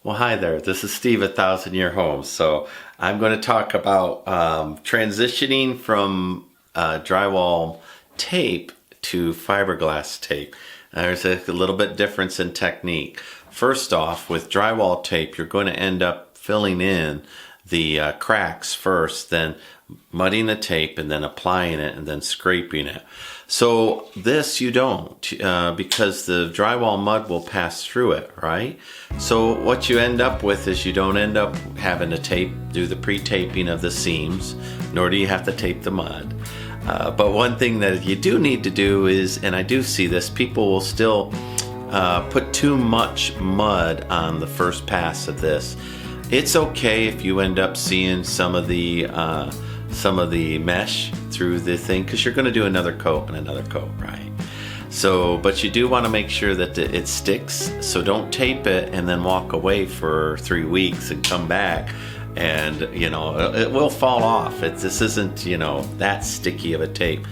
Well, hi there. This is Steve at 1000 Year Homes. So I'm going to talk about transitioning from drywall tape to fiberglass tape. There's a little bit difference in technique. First off, with drywall tape, you're going to end up filling in the cracks first, then mudding the tape, and then applying it, and then scraping it. So this you don't, because the drywall mud will pass through it, right? So what you end up with is you don't end up having to do the pre-taping of the seams, nor do you have to tape the mud. But one thing that you do need to do is, and I do see this, people will still put too much mud on the first pass of this. It's okay if you end up seeing some of the mesh through the thing, because you're going to do another coat and another coat, right? So, but you do want to make sure that it sticks. So don't tape it and then walk away for 3 weeks and come back, and it will fall off. This isn't that sticky of a tape.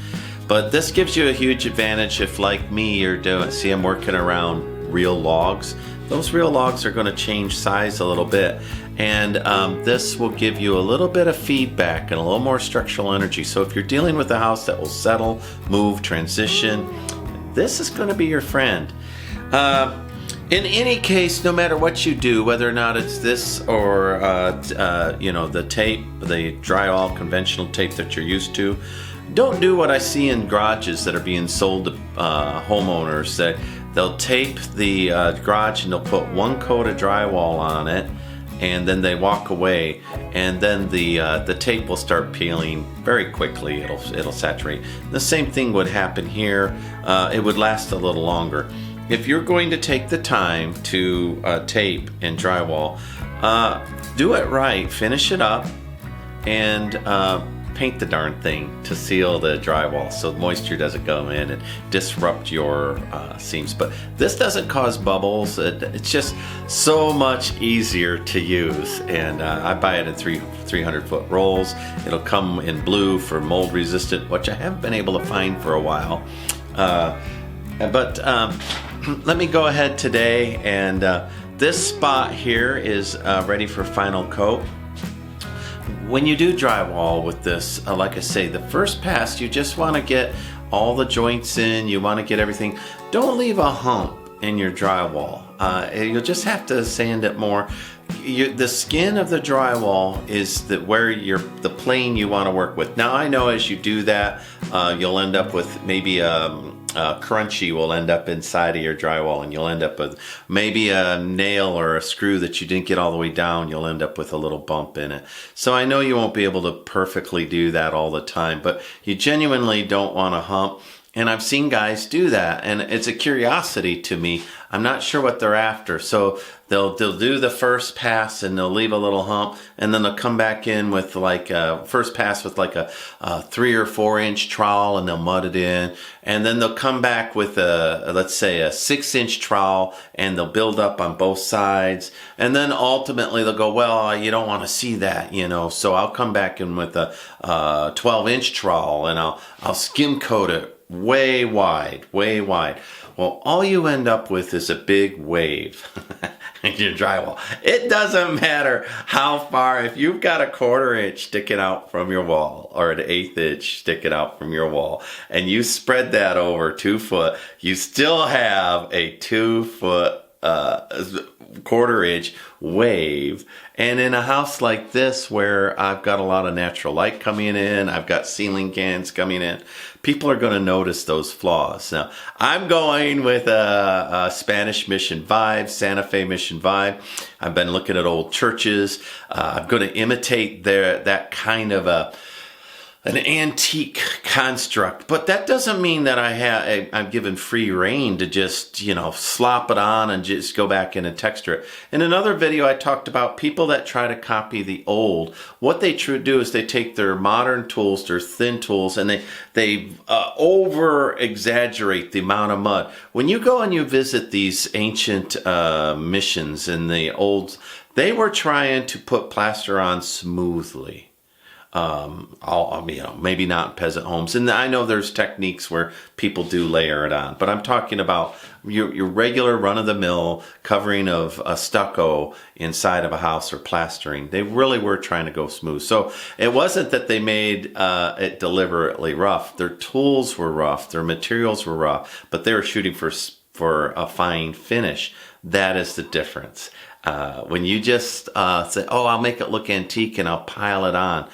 But this gives you a huge advantage if, like me, I'm working around real logs. Those real logs are going to change size a little bit, and this will give you a little bit of feedback and a little more structural energy. So if you're dealing with a house that will settle, move, transition, this is going to be your friend. In any case, no matter what you do, whether or not it's this or the tape, the drywall conventional tape that you're used to, don't do what I see in garages that are being sold to homeowners. That they'll tape the garage and they'll put one coat of drywall on it, and then they walk away, and then the tape will start peeling very quickly. It'll saturate. The same thing would happen here. It would last a little longer. If you're going to take the time to tape and drywall, do it right. Finish it up and paint the darn thing to seal the drywall so moisture doesn't go in and disrupt your seams. But this doesn't cause bubbles. It's just so much easier to use, and I buy it in 300-foot rolls. It'll come in blue for mold resistant, which I haven't been able to find for a while. But let me go ahead today, and this spot here is ready for final coat. When you do drywall with this, like I say, the first pass, you just want to get all the joints in. You want to get everything. Don't leave a hump in your drywall. You'll just have to sand it more. The skin of the drywall is the plane you want to work with. Now, I know as you do that, you'll end up with maybe crunchy will end up inside of your drywall, and you'll end up with maybe a nail or a screw that you didn't get all the way down. You'll end up with a little bump in it. So I know you won't be able to perfectly do that all the time, but you genuinely don't want a hump. And I've seen guys do that, and it's a curiosity to me. I'm not sure what they're after. So they'll do the first pass and they'll leave a little hump, and then they'll come back in with like a first pass with like a 3 or 4 inch trowel, and they'll mud it in. And then they'll come back with let's say a 6-inch trowel, and they'll build up on both sides. And then ultimately they'll go, well, you don't want to see that, so I'll come back in with a 12-inch trowel, and I'll skim coat it way wide. Well, all you end up with is a big wave in your drywall. It doesn't matter how far. If you've got a 1/4 inch sticking out from your wall, or an 1/8 inch sticking out from your wall, and you spread that over 2 foot, you still have a 2 foot 1/4 inch wave. And in a house like this, where I've got a lot of natural light coming in, I've got ceiling cans coming in, people are going to notice those flaws. Now, I'm going with a Spanish Mission vibe, Santa Fe Mission vibe. I've been looking at old churches. I'm going to imitate that kind of an antique construct, but that doesn't mean that I'm given free rein to just slop it on and just go back in and texture it. In another video, I talked about people that try to copy the old. What they do is they take their modern tools, their thin tools, and they over exaggerate the amount of mud. When you go and you visit these ancient missions in the old, they were trying to put plaster on smoothly. maybe not peasant homes. And I know there's techniques where people do layer it on, but I'm talking about your regular run-of-the-mill covering of a stucco inside of a house or plastering. They really were trying to go smooth. So it wasn't that they made it deliberately rough. Their tools were rough, their materials were rough, but they were shooting for a fine finish. That is the difference. When you just say, oh, I'll make it look antique and I'll pile it on,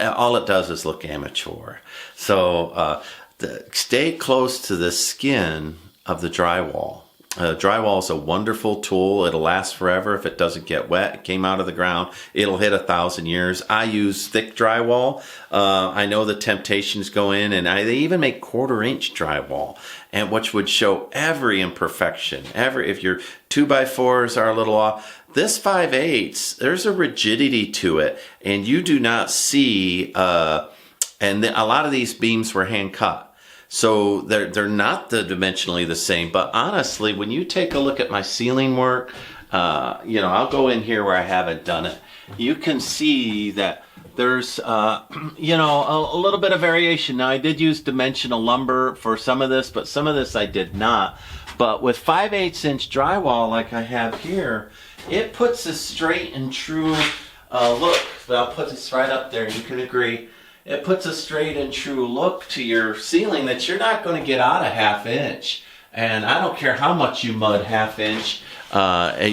all it does is look amateur. So stay close to the skin of the drywall. Drywall is a wonderful tool. It'll last forever if it doesn't get wet. It came out of the ground. It'll hit 1,000 years. I use thick drywall. I know the temptations go in, and they even make 1/4-inch drywall, and which would show every imperfection. If your 2x4s are a little off, this 5/8, there's a rigidity to it, and you do not see. And a lot of these beams were hand cut. So they're not dimensionally the same, but honestly, when you take a look at my ceiling work, I'll go in here where I haven't done it. You can see that there's, a little bit of variation. Now, I did use dimensional lumber for some of this, but some of this I did not. But with 5/8-inch drywall like I have here, it puts a straight and true look. But I'll put this right up there, you can agree. It puts a straight and true look to your ceiling that you're not going to get out of 1/2 inch. And I don't care how much you mud 1/2 inch.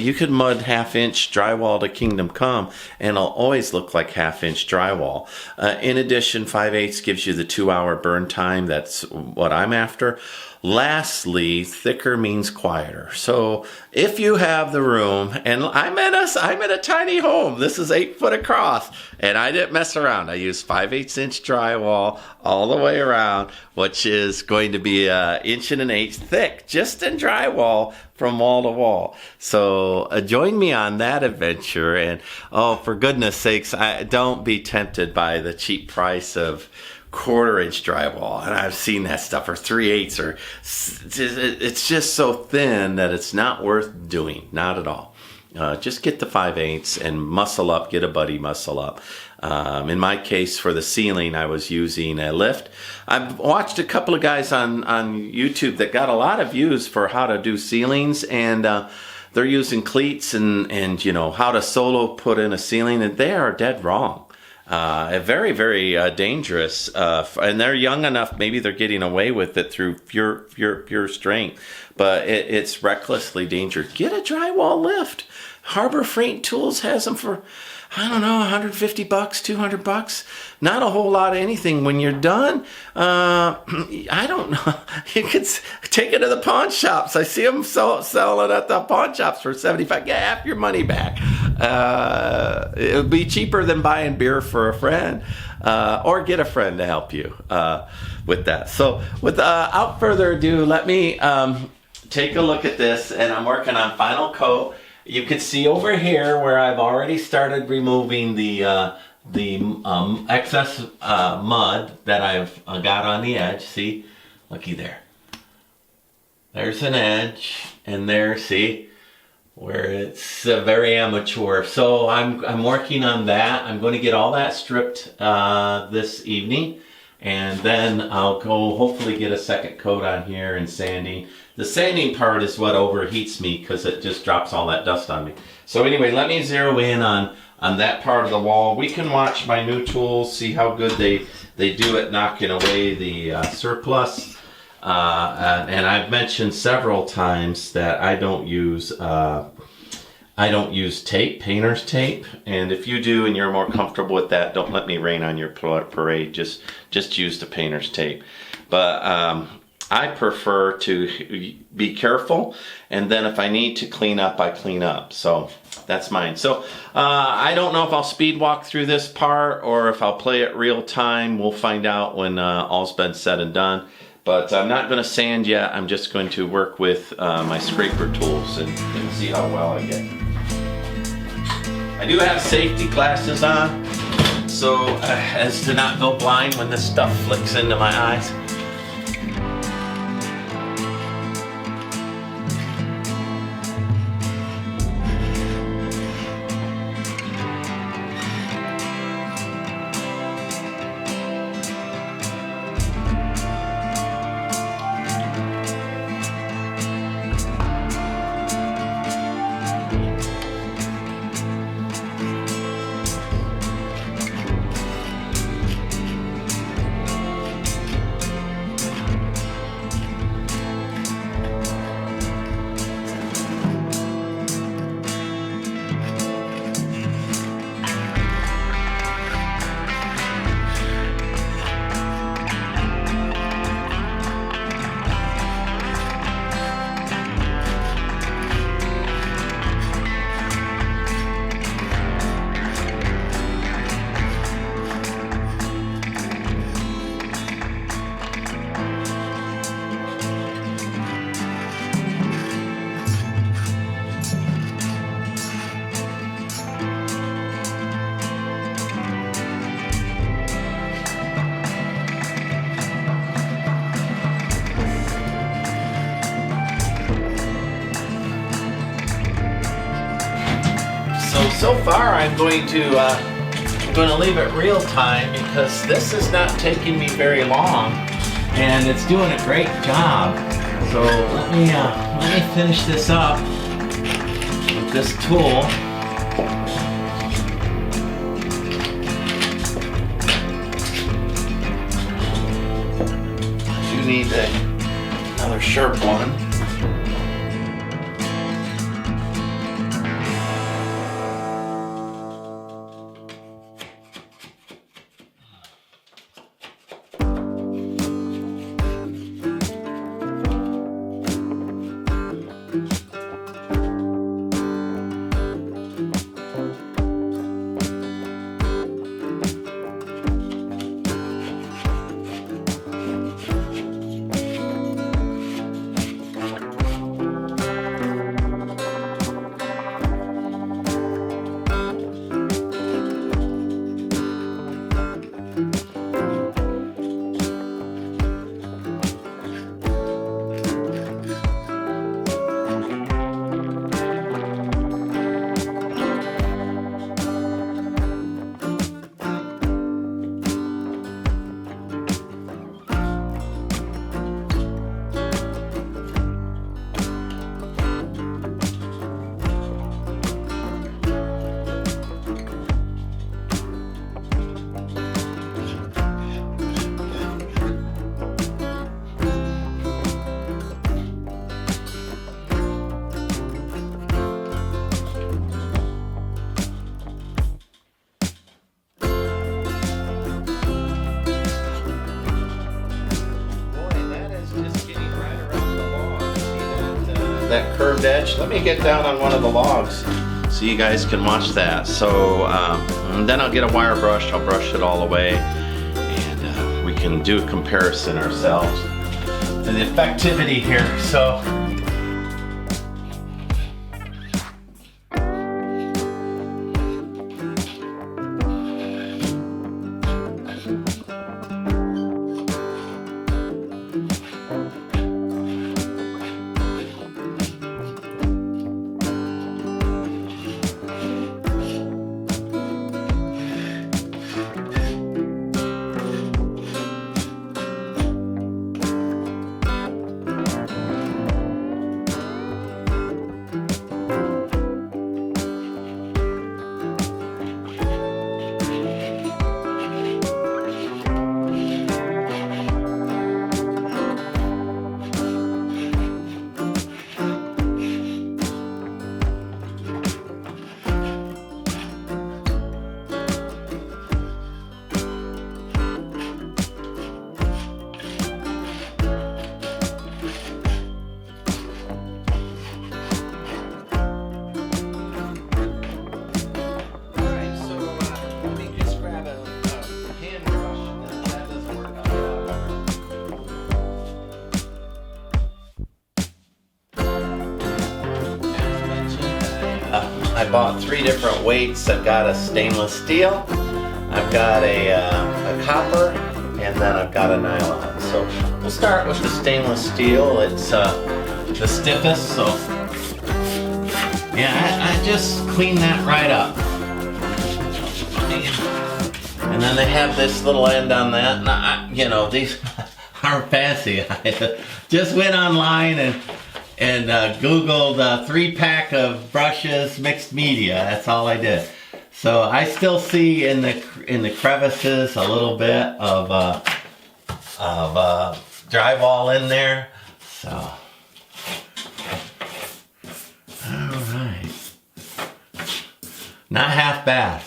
You could mud 1/2 inch drywall to kingdom come, and it'll always look like 1/2 inch drywall. In addition, 5/8 gives you the 2-hour burn time. That's what I'm after. Lastly, thicker means quieter. So if you have the room, and I'm in a tiny home. This is 8 foot across, and I didn't mess around. I used 5/8-inch drywall all the way around, which is going to be 1.1 inch thick, just in drywall from wall to wall. So join me on that adventure. And for goodness sakes, don't be tempted by the cheap price of 1/4-inch drywall, and I've seen that stuff, or 3/8, or it's just so thin that it's not worth doing. Not at all. Just get the 5/8 and muscle up. Get a buddy, muscle up. In my case, for the ceiling, I was using a lift. I've watched a couple of guys on YouTube that got a lot of views for how to do ceilings, and they're using cleats and how to solo put in a ceiling, and they are dead wrong. Very, very dangerous, and they're young enough. Maybe they're getting away with it through pure strength, but it's recklessly dangerous. Get a drywall lift. Harbor Freight Tools has them for, I don't know, $150, $200. Not a whole lot of anything. When you're done, I don't know. You could take it to the pawn shops. I see them selling at the pawn shops for $75. Get half your money back. It would be cheaper than buying beer for a friend, or get a friend to help you with that. So without further ado, let me take a look at this, and I'm working on final coat. You can see over here where I've already started removing the excess mud that I've got on the edge. See, looky there. There's an edge, and there, see, where it's very amateur. So I'm working on that. I'm going to get all that stripped this evening, and then I'll go hopefully get a second coat on here and sanding. The sanding part is what overheats me because it just drops all that dust on me. So anyway, let me zero in on that part of the wall. We can watch my new tools, see how good they do at knocking away the surplus. And I've mentioned several times that I don't use tape, painter's tape. And if you do and you're more comfortable with that, don't let me rain on your parade. Just use the painter's tape. But I prefer to be careful, and then if I need to clean up, I clean up. So that's mine. So I don't know if I'll speed walk through this part or if I'll play it real time. We'll find out when all's been said and done. But I'm not going to sand yet. I'm just going to work with my scraper tools and see how well I get. I do have safety glasses on, so as to not go blind when this stuff flicks into my eyes. So far I'm going to leave it real time because this is not taking me very long and it's doing a great job. So let me finish this up with this tool. I do need another sharp one. That curved edge. Let me get down on one of the logs so you guys can watch that. So and then I'll get a wire brush, I'll brush it all away, and we can do a comparison ourselves to the effectivity here. So I bought 3 different weights. I've got a stainless steel, I've got a copper, and then I've got a nylon. So we'll start with the stainless steel. It's the stiffest, so yeah, I just clean that right up. And then they have this little end on that. And you know, these aren't fancy. I just went online and Googled 3-pack of brushes, mixed media. That's all I did. So I still see in the crevices a little bit of drywall in there. So, all right, not half bad.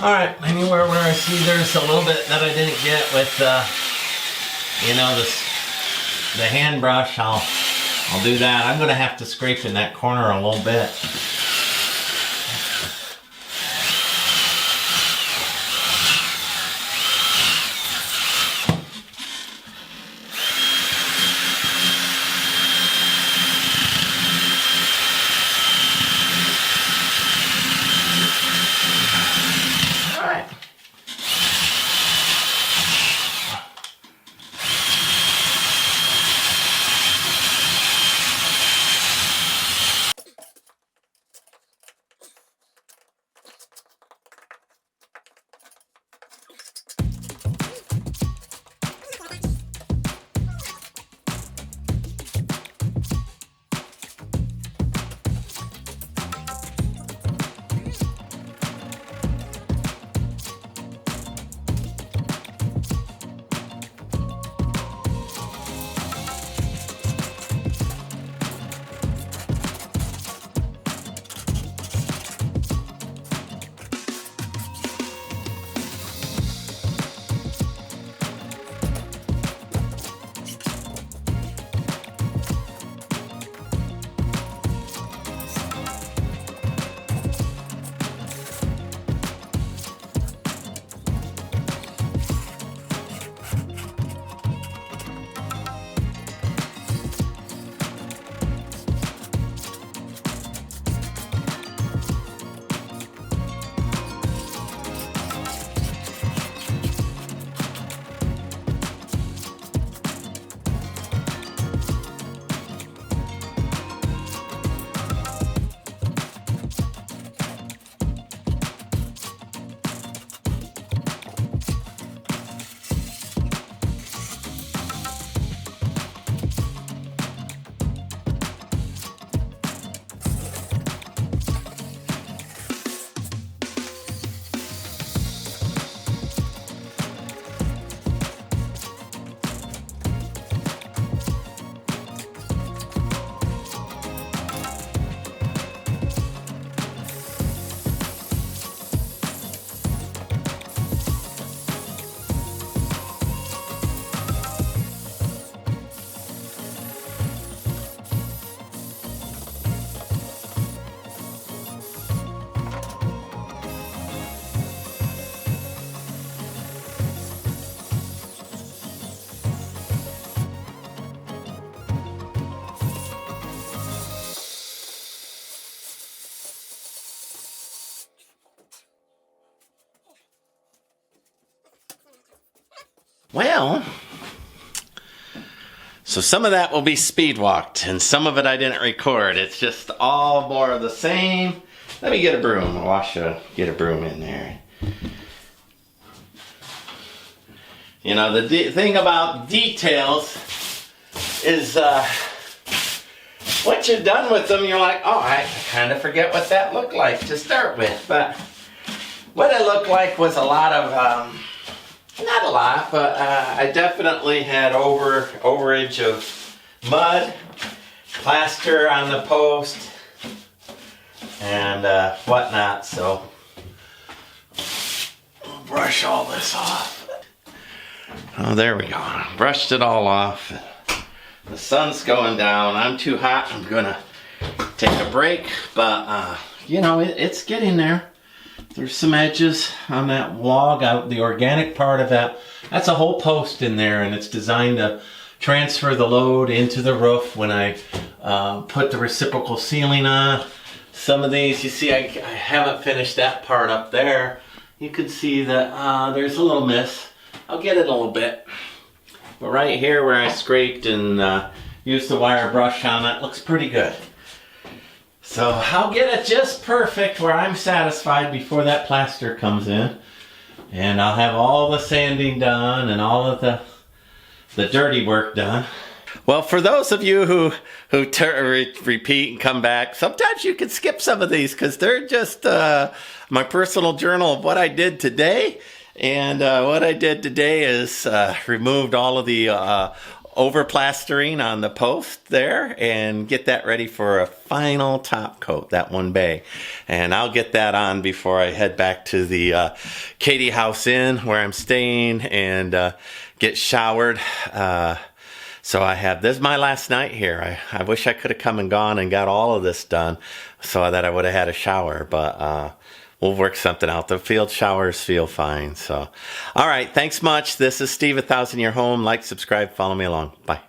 Alright, anywhere where I see there's a little bit that I didn't get with, you know, the hand brush, I'll do that. I'm going to have to scrape in that corner a little bit. Well, so some of that will be speed walked, and some of it I didn't record. It's just all more of the same. Let me get a broom. Get a broom in there. You know, the thing about details is once you're done with them, you're like, oh, I kind of forget what that looked like to start with. But what it looked like was a lot of, not a lot, but I definitely had overage of mud, plaster on the post, and whatnot. So I'll brush all this off. Oh, there we go. Brushed it all off. The sun's going down. I'm too hot. I'm gonna take a break, but you know, it's getting there. There's some edges on that log out, the organic part of that. That's a whole post in there, and it's designed to transfer the load into the roof when I put the reciprocal ceiling on. Some of these, you see, I haven't finished that part up there. You can see that there's a little miss. I'll get it a little bit. But right here where I scraped and used the wire brush on, that looks pretty good. So I'll get it just perfect where I'm satisfied before that plaster comes in. And I'll have all the sanding done and all of the dirty work done. Well, for those of you who repeat and come back, sometimes you can skip some of these because they're just my personal journal of what I did today. And what I did today is removed all of the overplastering on the post there and get that ready for a final top coat, that one bay. And I'll get that on before I head back to the Katie House Inn where I'm staying and get showered. So I have, this is my last night here. I wish I could have come and gone and got all of this done so that I would have had a shower, but we'll work something out. The field showers feel fine. So, all right. Thanks much. This is Steve, 1000 Year Home. Like, subscribe, follow me along. Bye.